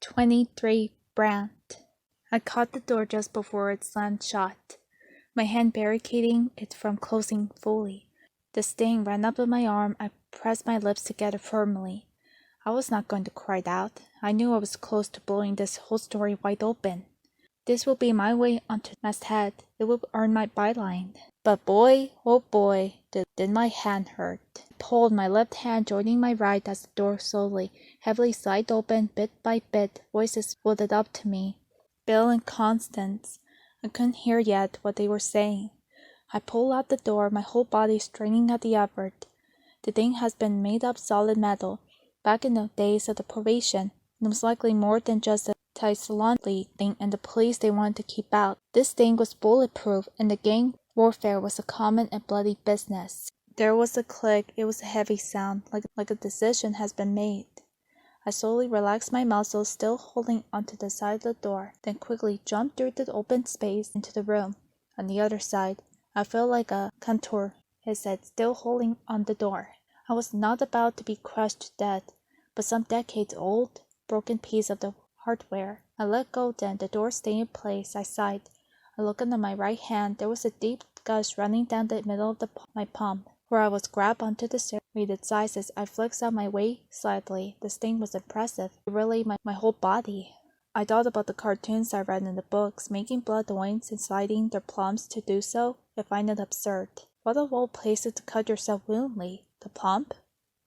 23 Brant. I caught the door just before it slammed shut, my hand barricading it from closing fully. The sting ran up my arm. I pressed my lips together firmly. I was not going to cry it out. I knew I was close to blowing this whole story wide open. This will be my way onto the masthead. It will earn my byline. But boy, oh boy, did my hand hurt. I pulled my left hand, joining my right as the door slowly, heavily slid open. Bit by bit, voices floated up to me. Bill and Constance. I couldn't hear yet what they were saying. I pulled out the door, my whole body straining at the effort. The thing has been made of solid metal. Back in the days of the probation, it was likely more than just a Thessaloniki thing and the police they wanted to keep out. This thing was bulletproof, and the gang warfare was a common and bloody business. There was a click. It was a heavy sound, like a decision has been made. I slowly relaxed my muscles, still holding onto the side of the door, then quickly jumped through the open space into the room. On the other side, I felt like a contour, his head still holding on the door. I was not about to be crushed to death, but some decades-old, broken piece of the hardware. I let go then, the door stayed in place. I sighed. I looked under my right hand. There was a deep gush running down the middle of my palm, where I was grabbed onto the serrated sizes. I flexed out my weight slightly. The sting was impressive. It relayed my whole body. I thought about the cartoons I read in the books, making blood veins and sliding their palms to do so. I find it absurd. What of all places to cut yourself woundly? The palm?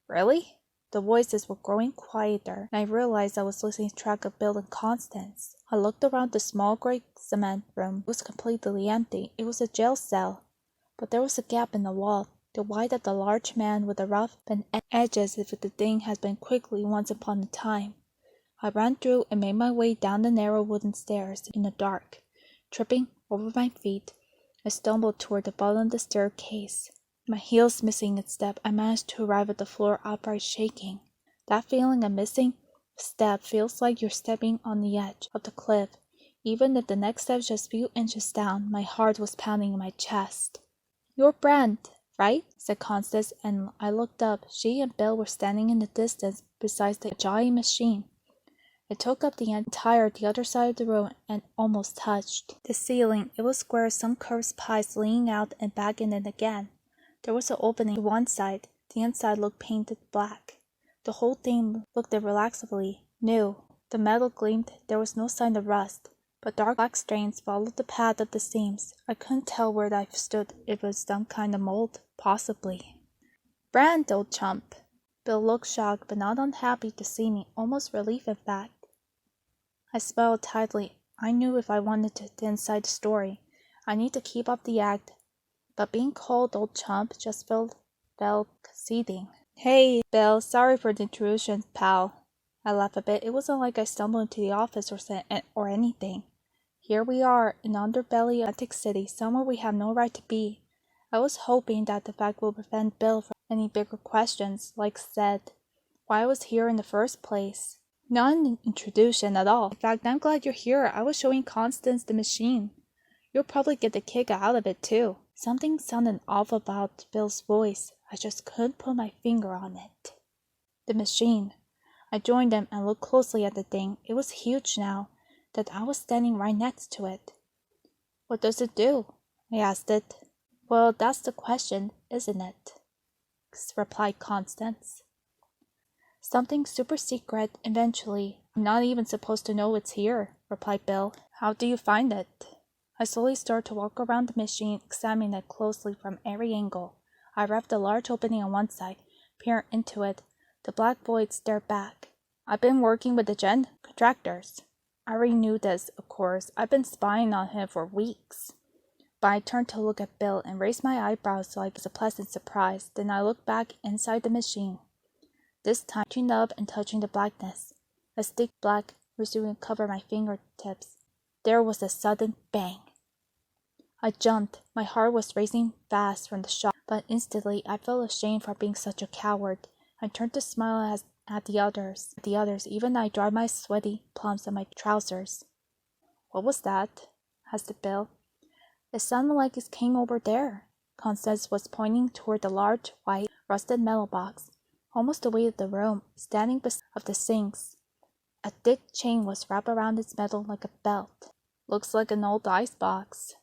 Really? The voices were growing quieter, and I realized I was losing track of Bill and Constance. I looked around the small gray cement room. It was completely empty. It was a jail cell. But there was a gap in the wall, the white of the large man with the rough bent edges as if the thing had been quickly once upon a time. I ran through and made my way down the narrow wooden stairs in the dark. Tripping over my feet, I stumbled toward the bottom of the staircase. My heels missing a step, I managed to arrive at the floor outright shaking. That feeling of missing a step feels like you're stepping on the edge of the cliff. Even if the next step is just a few inches down, my heart was pounding in my chest. "You're Brant, right?" said Constance, and I looked up. She and Bill were standing in the distance beside the giant machine. It took up the other side of the room and almost touched the ceiling. It was square, some curved spikes leaning out and back in it again. There was an opening to one side. The inside looked painted black. The whole thing looked relaxedly new. The metal gleamed. There was no sign of rust, but dark black stains followed the path of the seams. I couldn't tell where I stood. It was some kind of mold, possibly. "Brant, old chump." Bill looked shocked, but not unhappy to see me, almost relieved in fact. I smiled tightly. I knew if I wanted to inside the story, I need to keep up the act. But being called old chump just felt conceding. "Hey, Bill, sorry for the intrusion, pal." I laughed a bit. It wasn't like I stumbled into the office or anything. Here we are, in underbelly of Atlantic City, somewhere we have no right to be. I was hoping that the fact would prevent Bill from any bigger questions, like said, why I was here in the first place. Not an introduction at all. In fact, I'm glad you're here. I was showing Constance the machine. You'll probably get a kick out of it, too. Something sounded off about Bill's voice. I just couldn't put my finger on it. The machine. I joined them and looked closely at the thing. It was huge now that I was standing right next to it. "What does it do?" I asked it. "Well, that's the question, isn't it?" replied Constance. "Something super secret, eventually. I'm not even supposed to know it's here," replied Bill. "How do you find it?" I slowly started to walk around the machine, examining it closely from every angle. I revved a large opening on one side, peered into it. The black void stared back. "I've been working with the contractors." I already knew this, of course. I've been spying on him for weeks. But I turned to look at Bill and raised my eyebrows like it was a pleasant surprise. Then I looked back inside the machine. This time, reaching up and touching the blackness. A thick black residue covered my fingertips. There was a sudden bang. I jumped. My heart was racing fast from the shock, but instantly I felt ashamed for being such a coward. I turned to smile at the others. Even I dried my sweaty palms on my trousers. "What was that?" asked Bill. "It sounded like it came over there." Constance was pointing toward the large, white, rusted metal box, almost the weight of the room, standing beside the sinks. A thick chain was wrapped around its metal like a belt. "Looks like an old icebox,"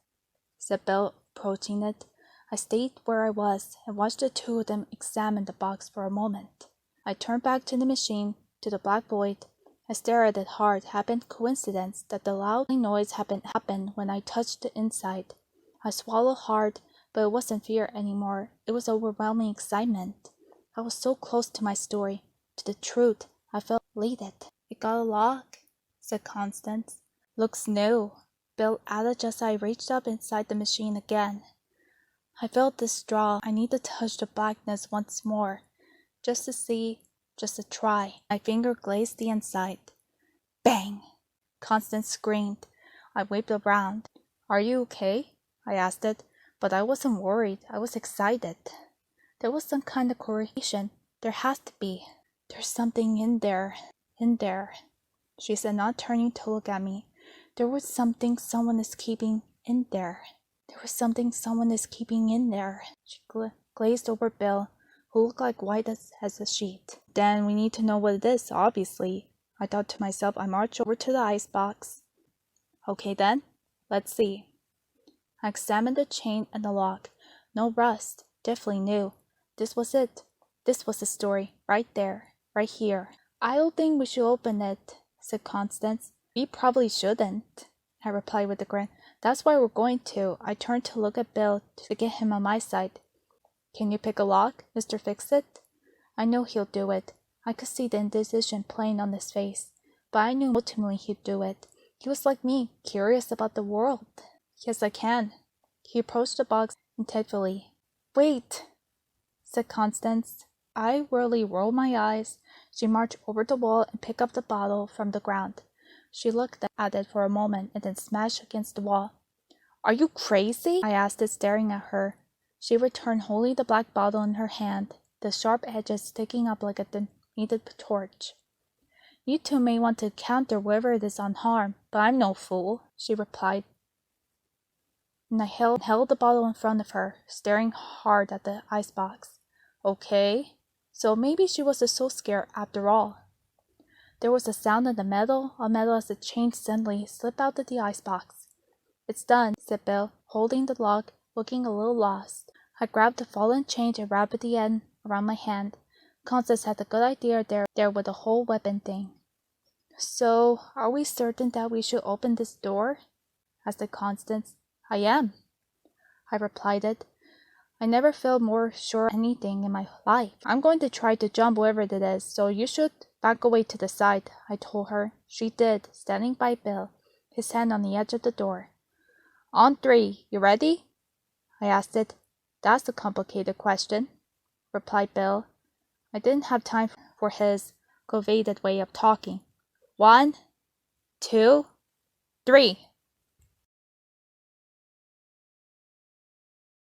said Bill, approaching it. I stayed where I was and watched the two of them examine the box for a moment. I turned back to the machine, to the black void. I stared at it hard. Happened coincidence that the loud noise happened when I touched the inside. I swallowed hard, but it wasn't fear anymore. It was overwhelming excitement. I was so close to my story, to the truth. I felt elated. "It got a lock," said Constance. "Looks new," Bill added just as I reached up inside the machine again. I felt this draw. I need to touch the blackness once more, just to see, just to try. My finger grazed the inside. Bang! Constance screamed. I whipped around. "Are you okay?" I asked it, but I wasn't worried. I was excited. There was some kind of correlation. There has to be. "There's something in there, she said, not turning to look at me. "There was something someone is keeping in there. There was something someone is keeping in there." She glazed over Bill, who looked like white as a sheet. "Then we need to know what it is, obviously," I thought to myself. I marched over to the icebox. "Okay then, let's see." I examined the chain and the lock. No rust. Definitely new. This was it. This was the story. Right there. Right here. "I don't think we should open it," said Constance. "We probably shouldn't," I replied with a grin. "That's why we're going to." I turned to look at Bill to get him on my side. "Can you pick a lock, Mr. Fix-It?" I knew he'll do it. I could see the indecision plain on his face, but I knew ultimately he'd do it. He was like me, curious about the world. "Yes, I can." He approached the box intently. "Wait," said Constance. I wearily rolled my eyes. She marched over the wall and picked up the bottle from the ground. She looked at it for a moment and then smashed against the wall. "Are you crazy?" I asked it, staring at her. She returned, holding the black bottle in her hand, the sharp edges sticking up like a detonated torch. "You two may want to counter whatever it is unharmed, but I'm no fool," she replied. And I held the bottle in front of her, staring hard at the icebox. Okay, so maybe she wasn't so scared after all. There was a sound in the metal as the chain suddenly slipped out of the icebox. "It's done," said Bill, holding the lock, looking a little lost. I grabbed the fallen chain and wrapped the end around my hand. Constance had a good idea there with the whole weapon thing. "So, are we certain that we should open this door?" asked Constance. "I am," I replied it. I never felt more sure of anything in my life. "I'm going to try to jump wherever it is, so you should back away to the side," I told her. She did, standing by Bill, his hand on the edge of the door. "On 3, you ready?" I asked it. "That's a complicated question," replied Bill. I didn't have time for his cultivated way of talking. 1, 2, 3.